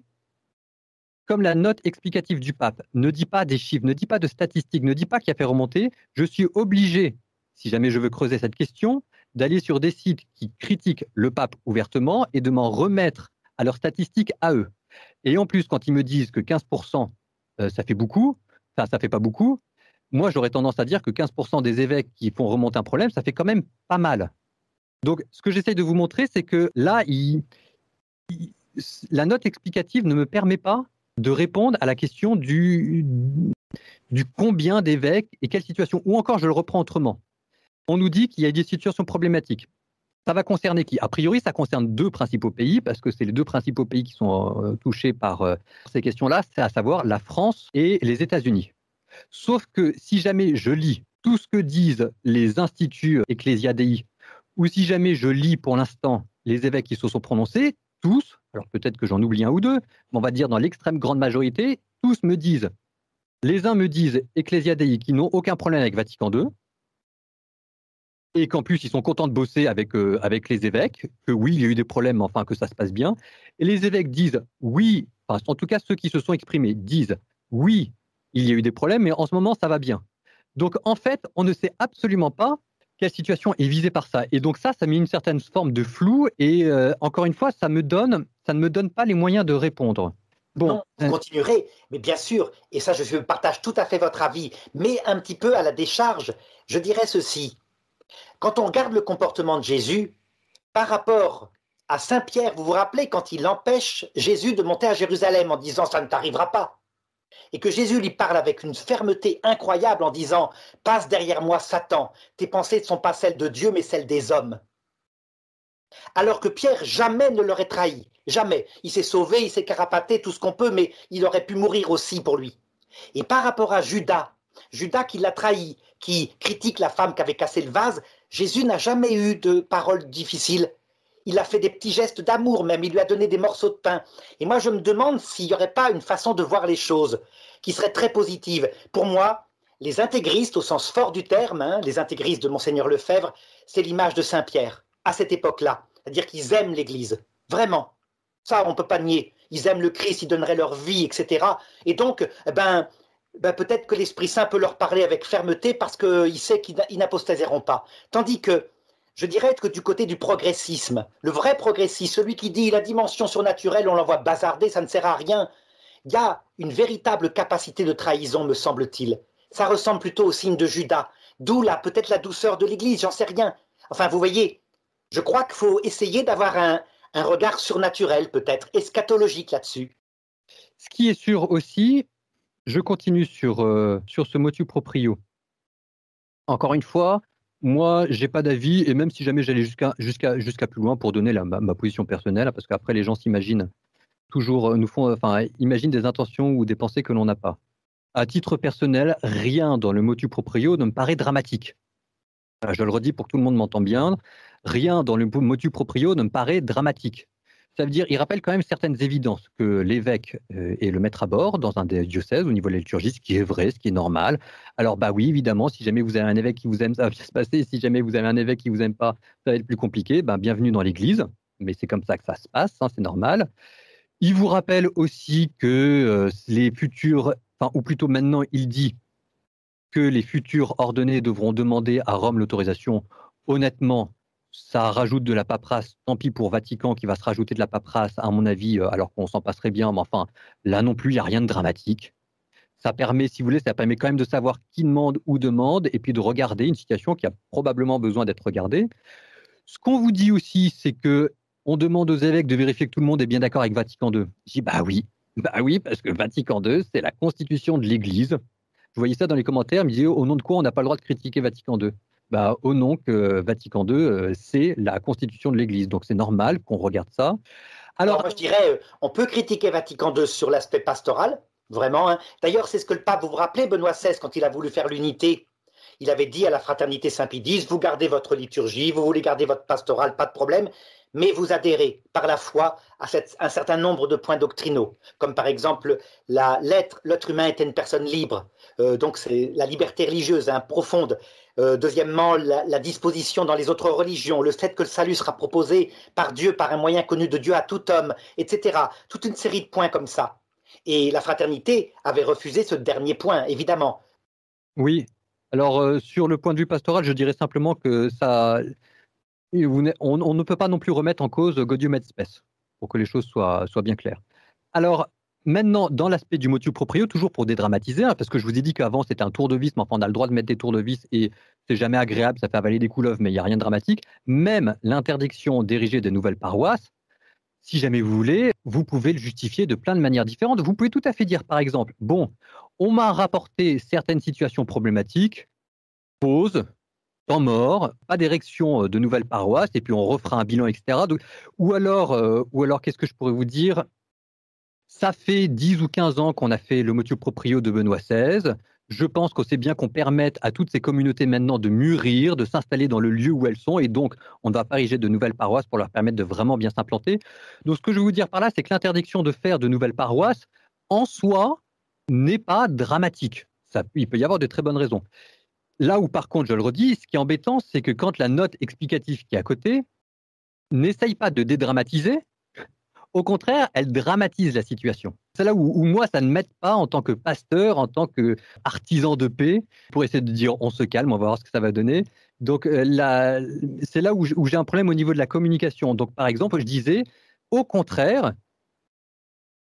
comme la note explicative du pape ne dit pas des chiffres, ne dit pas de statistiques, ne dit pas qu'il a fait remonter, je suis obligé, si jamais je veux creuser cette question, d'aller sur des sites qui critiquent le pape ouvertement et de m'en remettre à leurs statistiques à eux. Et en plus, quand ils me disent que 15%, ça fait beaucoup, enfin, ça fait pas beaucoup, moi, j'aurais tendance à dire que 15% des évêques qui font remonter un problème, ça fait quand même pas mal. Donc, ce que j'essaye de vous montrer, c'est que là, la note explicative ne me permet pas de répondre à la question du combien d'évêques et quelle situation. Ou encore, je le reprends autrement. On nous dit qu'il y a des situations problématiques. Ça va concerner qui? A priori, ça concerne 2 principaux pays, parce que c'est les 2 principaux pays qui sont touchés par ces questions-là, c'est à savoir la France et les États-Unis. Sauf que si jamais je lis tout ce que disent les instituts Ecclesia Dei, ou si jamais je lis pour l'instant les évêques qui se sont prononcés, tous, alors peut-être que j'en oublie un ou deux, mais on va dire dans l'extrême grande majorité, tous me disent, les uns me disent Ecclesia Dei qui n'ont aucun problème avec Vatican II, et qu'en plus ils sont contents de bosser avec les évêques, que oui, il y a eu des problèmes, mais enfin que ça se passe bien. Et les évêques disent oui, enfin, en tout cas ceux qui se sont exprimés disent oui, il y a eu des problèmes, mais en ce moment ça va bien. Donc en fait, on ne sait absolument pas quelle situation est visée par ça. Et donc ça met une certaine forme de flou, et encore une fois, ça ne me donne pas les moyens de répondre. Bon, non, vous continuerez, mais bien sûr, et ça je partage tout à fait votre avis, mais un petit peu à la décharge, je dirais ceci. Quand on regarde le comportement de Jésus, par rapport à Saint Pierre, vous vous rappelez quand il empêche Jésus de monter à Jérusalem en disant « ça ne t'arrivera pas ». Et que Jésus lui parle avec une fermeté incroyable en disant « passe derrière moi Satan, tes pensées ne sont pas celles de Dieu mais celles des hommes ». Alors que Pierre jamais ne l'aurait trahi, jamais. Il s'est sauvé, il s'est carapaté, tout ce qu'on peut, mais il aurait pu mourir aussi pour lui. Et par rapport à Judas, Judas qui l'a trahi, qui critique la femme qui avait cassé le vase, Jésus n'a jamais eu de paroles difficiles. Il a fait des petits gestes d'amour même, il lui a donné des morceaux de pain. Et moi je me demande s'il n'y aurait pas une façon de voir les choses qui serait très positive. Pour moi, les intégristes au sens fort du terme, les intégristes de Monseigneur Lefebvre, c'est l'image de Saint-Pierre, à cette époque-là. C'est-à-dire qu'ils aiment l'Église, vraiment. Ça, on ne peut pas nier. Ils aiment le Christ, ils donneraient leur vie, etc. Et donc, peut-être que l'Esprit Saint peut leur parler avec fermeté parce qu'il sait qu'ils n'apostaseront pas. Tandis que, je dirais que du côté du progressisme, le vrai progressisme, celui qui dit la dimension surnaturelle, on l'envoie bazarder, ça ne sert à rien, il y a une véritable capacité de trahison, me semble-t-il. Ça ressemble plutôt au signe de Judas, d'où peut-être la douceur de l'Église, j'en sais rien. Enfin, vous voyez, je crois qu'il faut essayer d'avoir un regard surnaturel, peut-être, eschatologique là-dessus. Ce qui est sûr aussi, je continue sur ce motu proprio. Encore une fois, moi, j'ai pas d'avis, et même si jamais j'allais jusqu'à plus loin pour donner ma position personnelle, parce qu'après les gens s'imaginent toujours, imaginent des intentions ou des pensées que l'on n'a pas. À titre personnel, rien dans le motu proprio ne me paraît dramatique. Je le redis pour que tout le monde m'entende bien, rien dans le motu proprio ne me paraît dramatique. Ça veut dire, il rappelle quand même certaines évidences que l'évêque est le maître à bord dans un des diocèses au niveau de la liturgie, ce qui est vrai, ce qui est normal. Alors oui, évidemment, si jamais vous avez un évêque qui vous aime, ça va bien se passer. Si jamais vous avez un évêque qui vous aime pas, ça va être plus compliqué. Bienvenue dans l'Église, mais c'est comme ça que ça se passe, c'est normal. Il vous rappelle aussi que les futurs, ou plutôt maintenant, il dit que les futurs ordonnés devront demander à Rome l'autorisation. Honnêtement, ça rajoute de la paperasse, tant pis pour Vatican qui va se rajouter de la paperasse, à mon avis, alors qu'on s'en passerait bien, mais enfin, là non plus, il n'y a rien de dramatique. Ça permet, si vous voulez, ça permet quand même de savoir qui demande ou demande, et puis de regarder une situation qui a probablement besoin d'être regardée. Ce qu'on vous dit aussi, c'est que on demande aux évêques de vérifier que tout le monde est bien d'accord avec Vatican II. Je dis oui, parce que Vatican II, c'est la constitution de l'Église. Je voyais ça dans les commentaires, ils me disaient au nom de quoi on n'a pas le droit de critiquer Vatican II. bah, au nom que Vatican II, c'est la constitution de l'Église. Donc c'est normal qu'on regarde ça. Alors Alors, moi je dirais, on peut critiquer Vatican II sur l'aspect pastoral, vraiment. Hein. D'ailleurs, c'est ce que le pape, vous vous rappelez, Benoît XVI, quand il a voulu faire l'unité, il avait dit à la fraternité Saint-Pie X, vous gardez votre liturgie, vous voulez garder votre pastoral, pas de problème, mais vous adhérez par la foi à un certain nombre de points doctrinaux, comme par exemple l'être humain était une personne libre, donc c'est la liberté religieuse hein, profonde. Deuxièmement, la disposition dans les autres religions, le fait que le salut sera proposé par Dieu, par un moyen connu de Dieu à tout homme, etc. Toute une série de points comme ça. Et la fraternité avait refusé ce dernier point, évidemment. oui. Alors, sur le point de vue pastoral, je dirais simplement que ça, on ne peut pas non plus remettre en cause Gaudium et Spes, pour que les choses soient bien claires. Alors, maintenant, dans l'aspect du motu proprio, toujours pour dédramatiser, hein, parce que je vous ai dit qu'avant c'était un tour de vis, mais enfin on a le droit de mettre des tours de vis et c'est jamais agréable, ça fait avaler des couleuvres, mais il n'y a rien de dramatique. Même l'interdiction d'ériger de nouvelles paroisses, si jamais vous voulez, vous pouvez le justifier de plein de manières différentes. Vous pouvez tout à fait dire, par exemple, bon, on m'a rapporté certaines situations problématiques, pause, temps mort, pas d'érection de nouvelles paroisses, et puis on refera un bilan, etc. Donc, ou alors qu'est-ce que je pourrais vous dire? Ça fait 10 ou 15 ans qu'on a fait le motu proprio de Benoît XVI. Je pense que c'est bien qu'on permette à toutes ces communautés maintenant de mûrir, de s'installer dans le lieu où elles sont, et donc on ne va pas ériger de nouvelles paroisses pour leur permettre de vraiment bien s'implanter. Donc ce que je veux vous dire par là, c'est que l'interdiction de faire de nouvelles paroisses, en soi, n'est pas dramatique. Il peut y avoir de très bonnes raisons. Là où par contre, je le redis, ce qui est embêtant, c'est que quand la note explicative qui est à côté n'essaye pas de dédramatiser, au contraire, elle dramatise la situation. C'est là où moi, ça ne m'aide pas en tant que pasteur, en tant qu'artisan de paix, pour essayer de dire on se calme, on va voir ce que ça va donner. Donc c'est là où j'ai un problème au niveau de la communication. Donc par exemple, je disais, au contraire,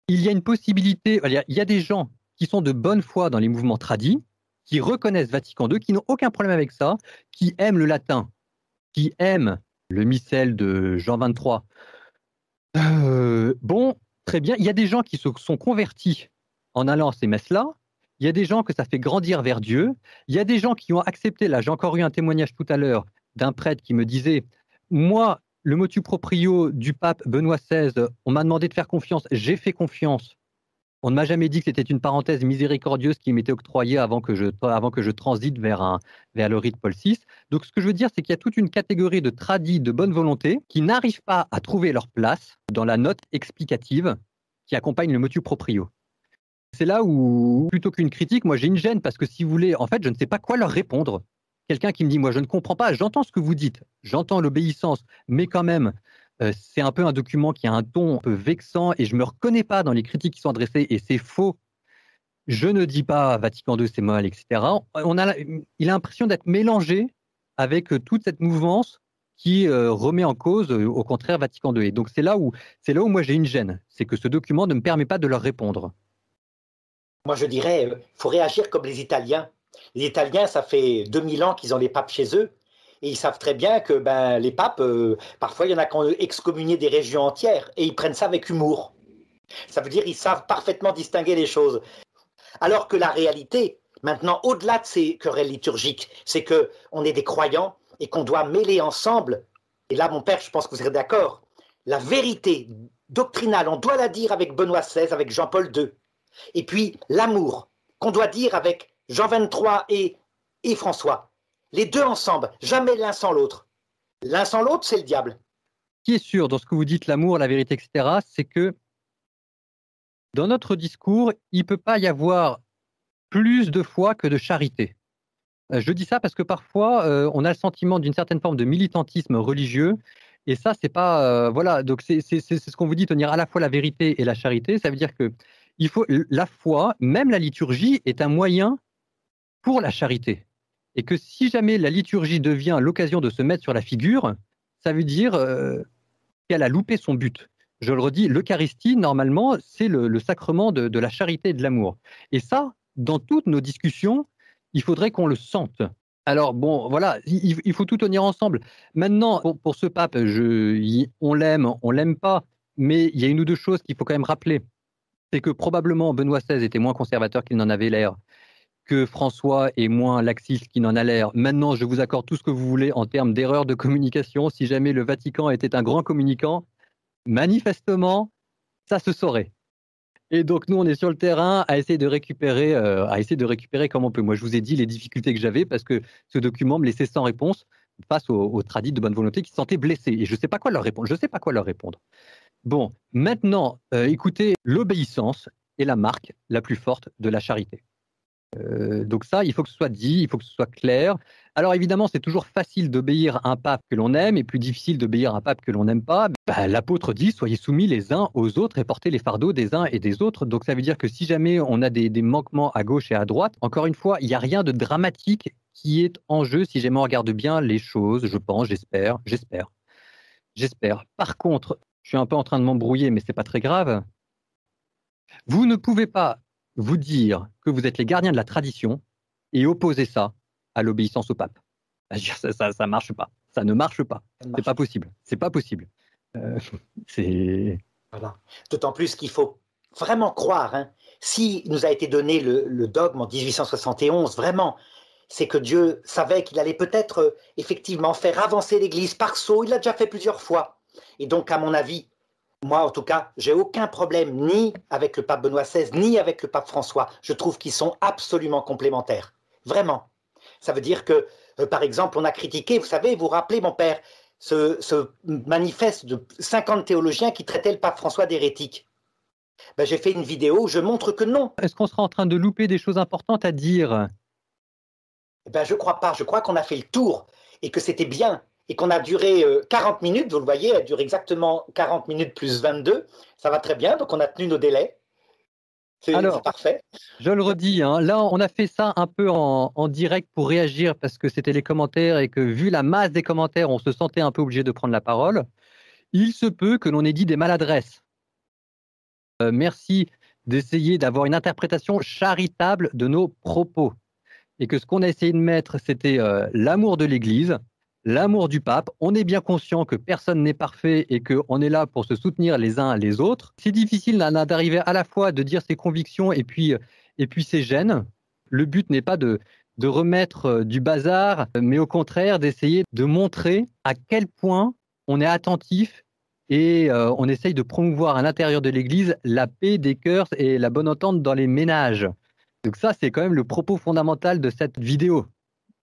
il y a une possibilité, il y a des gens qui sont de bonne foi dans les mouvements tradis, qui reconnaissent Vatican II, qui n'ont aucun problème avec ça, qui aiment le latin, qui aiment le missel de Jean 23. Bon, très bien. Il y a des gens qui se sont convertis en allant à ces messes-là. Il y a des gens que ça fait grandir vers Dieu. Il y a des gens qui ont accepté. Là, j'ai encore eu un témoignage tout à l'heure d'un prêtre qui me disait, moi, le motu proprio du pape Benoît XVI, on m'a demandé de faire confiance. J'ai fait confiance. On ne m'a jamais dit que c'était une parenthèse miséricordieuse qui m'était octroyée avant que je transite vers le rite Paul VI. Donc, ce que je veux dire, c'est qu'il y a toute une catégorie de tradis de bonne volonté qui n'arrivent pas à trouver leur place dans la note explicative qui accompagne le motu proprio. C'est là où, plutôt qu'une critique, moi j'ai une gêne parce que si vous voulez, en fait, je ne sais pas quoi leur répondre. Quelqu'un qui me dit, moi je ne comprends pas, j'entends ce que vous dites, j'entends l'obéissance, mais quand même, c'est un peu un document qui a un ton un peu vexant et je ne me reconnais pas dans les critiques qui sont adressées et c'est faux. Je ne dis pas Vatican II c'est mal, etc. Il a l'impression d'être mélangé avec toute cette mouvance qui remet en cause, au contraire, Vatican II. Et donc c'est là où moi j'ai une gêne, c'est que ce document ne me permet pas de leur répondre. Moi, je dirais, il faut réagir comme les Italiens. Les Italiens, ça fait 2000 ans qu'ils ont les papes chez eux. Et ils savent très bien que les papes, parfois, il y en a qui ont excommunié des régions entières. Et ils prennent ça avec humour. Ça veut dire qu'ils savent parfaitement distinguer les choses. Alors que la réalité, maintenant, au-delà de ces querelles liturgiques, c'est qu'on est des croyants et qu'on doit mêler ensemble, et là, mon père, je pense que vous serez d'accord, la vérité doctrinale, on doit la dire avec Benoît XVI, avec Jean-Paul II. Et puis l'amour qu'on doit dire avec Jean 23 et François. Les deux ensemble, jamais l'un sans l'autre. L'un sans l'autre, c'est le diable. Ce qui est sûr dans ce que vous dites, l'amour, la vérité, etc., c'est que dans notre discours, il ne peut pas y avoir plus de foi que de charité. Je dis ça parce que parfois, on a le sentiment d'une certaine forme de militantisme religieux. Et ça, c'est pas. Voilà, donc c'est ce qu'on vous dit, tenir à la fois la vérité et la charité. Ça veut dire que la foi, même la liturgie, est un moyen pour la charité. Et que si jamais la liturgie devient l'occasion de se mettre sur la figure, ça veut dire qu'elle a loupé son but. Je le redis, l'Eucharistie, normalement, c'est le sacrement de la charité et de l'amour. Et ça, dans toutes nos discussions, il faudrait qu'on le sente. Alors bon, voilà, il faut tout tenir ensemble. Maintenant, pour ce pape, on l'aime pas, mais il y a une ou deux choses qu'il faut quand même rappeler. C'est que probablement Benoît XVI était moins conservateur qu'il n'en avait l'air. que François est moins laxiste qu'il n'en a l'air. Maintenant, je vous accorde tout ce que vous voulez en termes d'erreur de communication. Si jamais le Vatican était un grand communicant, manifestement, ça se saurait. Et donc, nous, on est sur le terrain à essayer de récupérer comme on peut. Moi, je vous ai dit les difficultés que j'avais parce que ce document me laissait sans réponse face aux tradis de bonne volonté qui se sentaient blessés. Et je ne sais pas quoi leur répondre. Bon, maintenant, écoutez, l'obéissance est la marque la plus forte de la charité. Donc ça, il faut que ce soit dit, il faut que ce soit clair. Alors évidemment, c'est toujours facile d'obéir à un pape que l'on aime et plus difficile d'obéir à un pape que l'on n'aime pas. L'apôtre dit, soyez soumis les uns aux autres et portez les fardeaux des uns et des autres. Donc ça veut dire que si jamais on a des manquements à gauche et à droite, encore une fois, il n'y a rien de dramatique qui est en jeu si jamais on regarde bien les choses, je pense, j'espère. Par contre, je suis un peu en train de m'embrouiller, mais c'est pas très grave. Vous ne pouvez pas vous dire que vous êtes les gardiens de la tradition et opposer ça à l'obéissance au pape. Ça marche pas. Ça ne marche pas. C'est pas possible. C'est pas possible. Voilà. D'autant plus qu'il faut vraiment croire. Hein, si nous a été donné le dogme en 1871, vraiment, c'est que Dieu savait qu'il allait peut-être effectivement faire avancer l'Église par saut. Il l'a déjà fait plusieurs fois. Et donc, à mon avis, moi, en tout cas, j'ai aucun problème ni avec le pape Benoît XVI, ni avec le pape François. Je trouve qu'ils sont absolument complémentaires. Vraiment. Ça veut dire que, par exemple, on a critiqué, vous savez, vous vous rappelez, mon père, ce manifeste de 50 théologiens qui traitaient le pape François d'hérétique. J'ai fait une vidéo où je montre que non. Est-ce qu'on sera en train de louper des choses importantes à dire? Je ne crois pas. Je crois qu'on a fait le tour et que c'était bien. Et qu'on a duré 40 minutes, vous le voyez, elle dure exactement 40 minutes plus 22. Ça va très bien, donc on a tenu nos délais. C'est parfait. Je le redis, hein, là on a fait ça un peu en direct pour réagir parce que c'était les commentaires et que vu la masse des commentaires, on se sentait un peu obligé de prendre la parole. Il se peut que l'on ait dit des maladresses. Merci d'essayer d'avoir une interprétation charitable de nos propos. Et que ce qu'on a essayé de mettre, c'était l'amour de l'Église, l'amour du pape. On est bien conscient que personne n'est parfait et qu'on est là pour se soutenir les uns les autres. C'est difficile d'arriver à la fois de dire ses convictions et puis ses gènes. Le but n'est pas de remettre du bazar, mais au contraire d'essayer de montrer à quel point on est attentif et on essaye de promouvoir à l'intérieur de l'Église la paix des cœurs et la bonne entente dans les ménages. Donc ça, c'est quand même le propos fondamental de cette vidéo.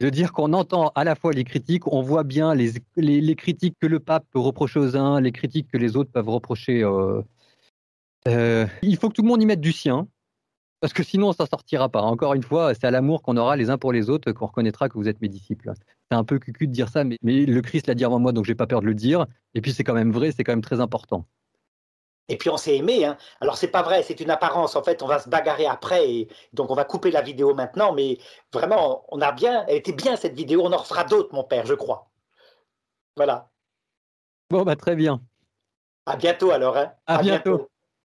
De dire qu'on entend à la fois les critiques, on voit bien les critiques que le pape peut reprocher aux uns, les critiques que les autres peuvent reprocher. Il faut que tout le monde y mette du sien, parce que sinon, ça ne sortira pas. Encore une fois, c'est à l'amour qu'on aura les uns pour les autres qu'on reconnaîtra que vous êtes mes disciples. C'est un peu cucu de dire ça, mais le Christ l'a dit avant moi, donc je n'ai pas peur de le dire. Et puis, c'est quand même vrai, c'est quand même très important. Et puis on s'est aimé, hein. Alors c'est pas vrai, c'est une apparence. En fait, on va se bagarrer après, et donc on va couper la vidéo maintenant. Mais vraiment, elle était bien cette vidéo. On en refera d'autres, mon père, je crois. Voilà. Bon, très bien. À bientôt alors. Hein. À bientôt.